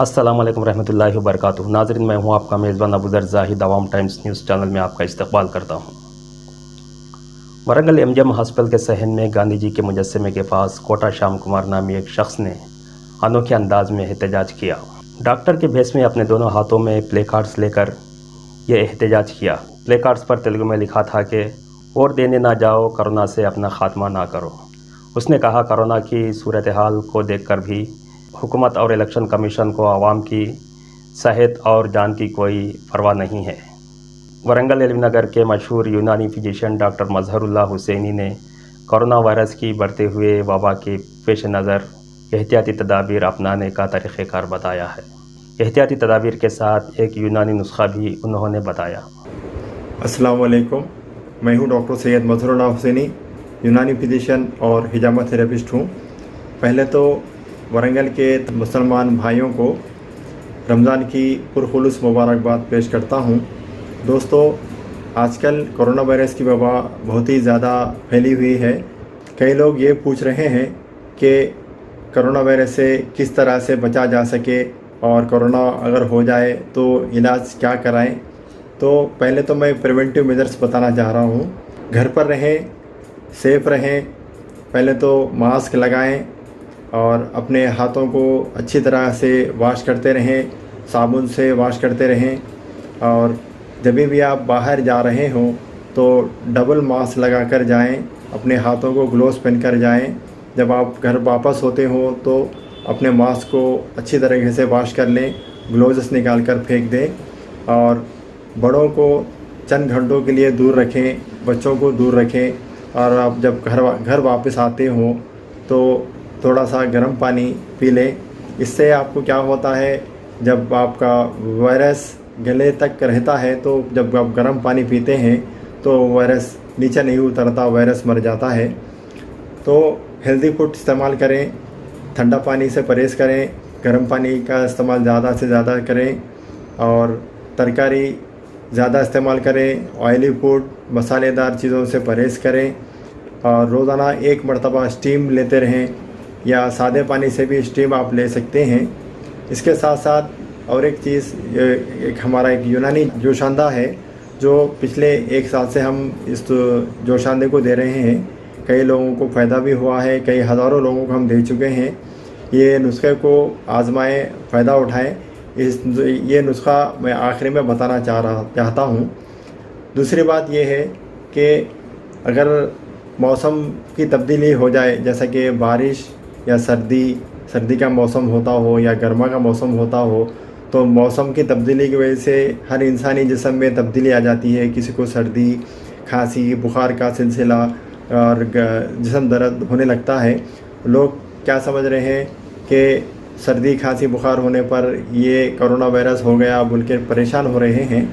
السلام علیکم ورحمۃ اللہ وبرکاتہ۔ ناظرین، میں ہوں آپ کا میزبان ابوذر زاہد، عوام ٹائمز نیوز چینل میں آپ کا استقبال کرتا ہوں۔ ورنگل MGM ہاسپٹل کے صحن میں گاندھی جی کے مجسمے کے پاس کوٹا شام کمار نامی ایک شخص نے انوکھے انداز میں احتجاج کیا۔ ڈاکٹر کے بھیس میں اپنے دونوں ہاتھوں میں پلے کارڈز لے کر یہ احتجاج کیا۔ پلے کارڈز پر تیلگو میں لکھا تھا کہ ووٹ دینے نہ جاؤ، کرونا سے اپنا خاتمہ نہ کرو۔ اس نے کہا کرونا کی صورتحال کو دیکھ کر بھی حکومت اور الیکشن کمیشن کو عوام کی صحت اور جان کی کوئی پرواہ نہیں ہے۔ ورنگل علم نگر کے مشہور یونانی فزیشین ڈاکٹر مظہر اللہ حسینی نے کرونا وائرس کی بڑھتے ہوئے وبا کے پیش نظر احتیاطی تدابیر اپنانے کا طریقہ کار بتایا ہے۔ احتیاطی تدابیر کے ساتھ ایک یونانی نسخہ بھی انہوں نے بتایا۔ السلام علیکم، میں ہوں ڈاکٹر سید مظہر اللہ حسینی، یونانی فزیشین اور ہجامہ تھراپسٹ ہوں۔ پہلے تو ورنگل کے مسلمان بھائیوں کو رمضان کی پرخلوص مبارکباد پیش کرتا ہوں۔ دوستو، آج کل کرونا وائرس کی وبا بہت ہی زیادہ پھیلی ہوئی ہے۔ کئی لوگ یہ پوچھ رہے ہیں کہ کرونا وائرس سے کس طرح سے بچا جا سکے اور کرونا اگر ہو جائے تو علاج کیا کرائیں۔ تو پہلے تو میں پریونٹیو میجرز بتانا چاہ رہا ہوں۔ گھر پر رہیں، سیف رہیں، پہلے تو ماسک لگائیں اور اپنے ہاتھوں کو اچھی طرح سے واش کرتے رہیں، صابن سے واش کرتے رہیں، اور جب بھی آپ باہر جا رہے ہوں تو ڈبل ماسک لگا کر جائیں، اپنے ہاتھوں کو گلوز پہن کر جائیں۔ جب آپ گھر واپس ہوتے ہوں تو اپنے ماسک کو اچھی طریقے سے واش کر لیں، گلوز نکال کر پھینک دیں، اور بڑوں کو چند گھنٹوں کے لیے دور رکھیں، بچوں کو دور رکھیں، اور آپ جب گھر واپس آتے ہوں تو تھوڑا سا گرم پانی پی لیں۔ اس سے آپ کو کیا ہوتا ہے، جب آپ کا وائرس گلے تک رہتا ہے تو جب آپ گرم پانی پیتے ہیں تو وائرس نیچے نہیں اترتا، وائرس مر جاتا ہے۔ تو ہیلدی فوڈ استعمال کریں، ٹھنڈا پانی سے پرہیز کریں، گرم پانی کا استعمال زیادہ سے زیادہ کریں، اور ترکاری زیادہ استعمال کریں، آئلی فوڈ مسالے دار چیزوں سے پرہیز کریں، اور روزانہ 1 مرتبہ اسٹیم لیتے رہیں، یا سادے پانی سے بھی اسٹیم آپ لے سکتے ہیں۔ اس کے ساتھ ساتھ اور ایک چیز، ہمارا ایک یونانی جوشاندہ ہے جو پچھلے 1 سال سے ہم اس جوشاندے کو دے رہے ہیں۔ کئی لوگوں کو فائدہ بھی ہوا ہے، کئی ہزاروں لوگوں کو ہم دے چکے ہیں۔ یہ نسخے کو آزمائیں، فائدہ اٹھائیں۔ یہ نسخہ میں آخری میں بتانا چاہتا ہوں۔ دوسری بات یہ ہے کہ اگر موسم کی تبدیلی ہو جائے، جیسا کہ بارش یا سردی کا موسم ہوتا ہو یا گرما کا موسم ہوتا ہو، تو موسم کی تبدیلی کی وجہ سے ہر انسانی جسم میں تبدیلی آ جاتی ہے۔ کسی کو سردی، کھانسی، بخار کا سلسلہ اور جسم درد ہونے لگتا ہے۔ لوگ کیا سمجھ رہے ہیں کہ سردی، کھانسی، بخار ہونے پر یہ کرونا وائرس ہو گیا بول کے پریشان ہو رہے ہیں۔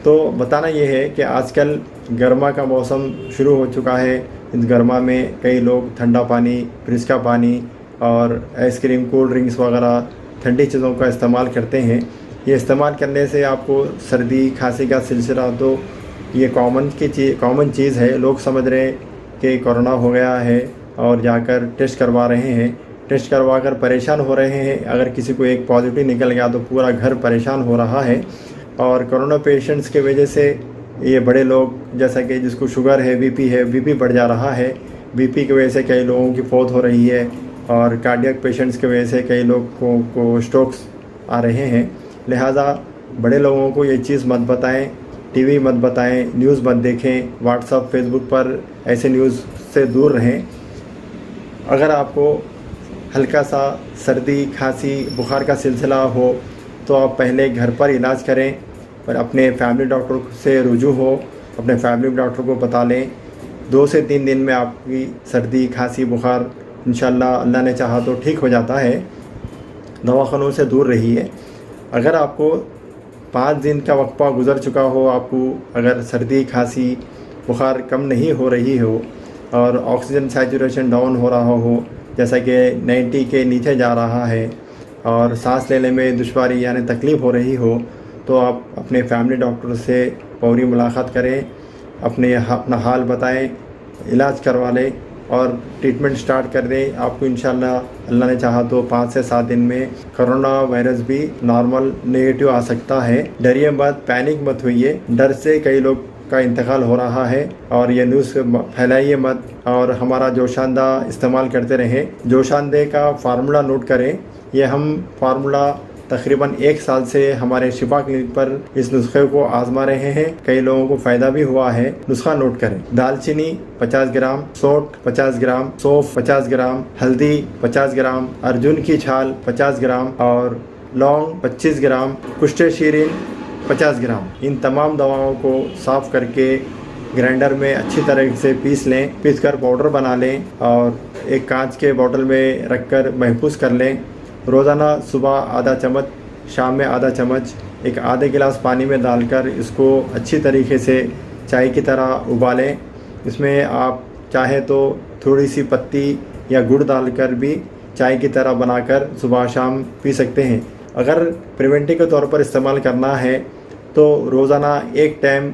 تو بتانا یہ ہے کہ آج کل گرما کا موسم شروع ہو چکا ہے۔ اس گرما میں کئی لوگ ٹھنڈا پانی، فریج کا پانی اور آئس کریم، کولڈ ڈرنکس وغیرہ ٹھنڈی چیزوں کا استعمال کرتے ہیں۔ یہ استعمال کرنے سے آپ کو سردی، کھانسی کا سلسلہ، تو یہ کامن چیز ہے۔ لوگ سمجھ رہے ہیں کہ کرونا ہو گیا ہے اور جا کر ٹیسٹ کروا رہے ہیں، ٹیسٹ کروا کر پریشان ہو رہے ہیں۔ اگر کسی کو ایک پازیٹیو نکل گیا تو پورا گھر پریشان ہو رہا ہے۔ اور کرونا پیشنٹس کی وجہ سے یہ بڑے لوگ، جیسا کہ جس کو شوگر ہے، بی پی بڑھ جا رہا ہے، بی پی کی وجہ سے کئی لوگوں کی فوت ہو رہی ہے، اور کارڈیاک پیشنٹس کی وجہ سے کئی لوگوں کو اسٹروکس آ رہے ہیں۔ لہٰذا بڑے لوگوں کو یہ چیز مت بتائیں، ٹی وی مت بتائیں، نیوز مت دیکھیں، واٹس ایپ، فیس بک پر ایسے نیوز سے دور رہیں۔ اگر آپ کو ہلکا سا سردی، کھانسی، بخار کا سلسلہ ہو تو آپ پہلے گھر پر علاج کریں، اور اپنے فیملی ڈاکٹر سے رجوع ہو، اپنے فیملی ڈاکٹر کو بتا لیں۔ 2 سے 3 دن میں آپ کی سردی، کھانسی، بخار انشاءاللہ اللہ نے چاہا تو ٹھیک ہو جاتا ہے۔ دواخانوں سے دور رہیے۔ اگر آپ کو 5 دن کا وقفہ گزر چکا ہو، آپ کو اگر سردی، کھانسی، بخار کم نہیں ہو رہی ہو، اور آکسیجن سیچوریشن ڈاؤن ہو رہا ہو، جیسا کہ 90 کے نیچے جا رہا ہے، اور سانس لینے میں دشواری یعنی تکلیف ہو رہی ہو، تو آپ اپنے فیملی ڈاکٹر سے فوری ملاقات کریں، اپنا حال بتائیں، علاج کروا لیں۔ اور ٹریٹمنٹ سٹارٹ کر دیں، آپ کو انشاءاللہ اللہ نے چاہا تو 5 سے 7 دن میں کرونا وائرس بھی نارمل نیگیٹو آ سکتا ہے۔ ڈریے مت، پینک مت ہوئیے، ڈر سے کئی لوگ کا انتقال ہو رہا ہے اور یہ نیوز پھیلائیے مت، اور ہمارا جوشاندہ استعمال کرتے رہیں۔ جوشاندے کا فارمولا نوٹ کریں، یہ ہم فارمولا تقریباً 1 سال سے ہمارے شفا کلینک پر اس نسخے کو آزما رہے ہیں، کئی لوگوں کو فائدہ بھی ہوا ہے۔ نسخہ نوٹ کریں: دال چینی 50 گرام، سونٹ 50 گرام، سونف 50 گرام، ہلدی 50 گرام، ارجن کی چھال 50 گرام اور لونگ 25 گرام، کشتے شیرین 50 گرام۔ ان تمام دواؤں کو صاف کر کے گرائنڈر میں اچھی طرح سے پیس لیں، پیس کر پاؤڈر بنا لیں اور ایک کانچ کے بوتل میں رکھ کر محفوظ کر لیں۔ روزانہ صبح آدھا چمچ، شام میں آدھا چمچ، ایک آدھے گلاس پانی میں ڈال کر اس کو اچھی طریقے سے چائے کی طرح ابالیں۔ اس میں آپ چاہیں تو تھوڑی سی پتی یا گڑ ڈال کر بھی چائے کی طرح بنا کر صبح شام پی سکتے ہیں۔ اگر پریونٹیو کے طور پر استعمال کرنا ہے تو روزانہ ایک ٹائم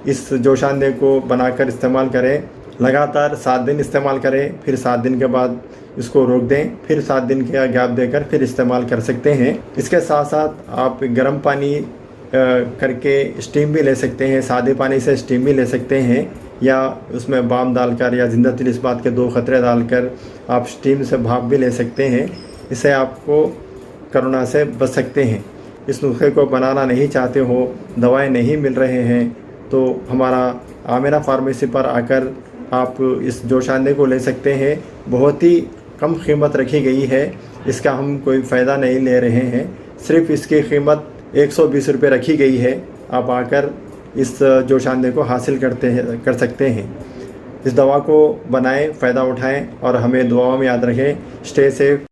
اس جوشاندے کو بنا کر استعمال کریں، لگاتار 7 دن استعمال کریں، پھر 7 دن کے بعد اس کو روک دیں، پھر 7 دن کا گیپ دے کر پھر استعمال کر سکتے ہیں۔ اس کے ساتھ ساتھ آپ گرم پانی کر کے اسٹیم بھی لے سکتے ہیں، سادے پانی سے اسٹیم بھی لے سکتے ہیں، یا اس میں بام ڈال کر یا زندہ تل اسپات کے 2 قطرے ڈال کر آپ اسٹیم سے بھاپ بھی لے سکتے ہیں۔ اس سے آپ کو کرونا سے بچ سکتے ہیں۔ اس نسخے کو بنانا نہیں چاہتے ہو، دوائیں نہیں مل رہے ہیں، تو ہمارا آمینہ فارمیسی پر آ کر آپ اس جوشاندے کو لے سکتے ہیں۔ بہت ہی کم قیمت رکھی گئی ہے، اس کا ہم کوئی فائدہ نہیں لے رہے ہیں، صرف اس کی قیمت 120 روپے رکھی گئی ہے۔ آپ آ کر اس جوشاندے کو حاصل کر سکتے ہیں۔ اس دوا کو بنائیں، فائدہ اٹھائیں اور ہمیں دعاؤں میں یاد رکھیں۔ Stay safe,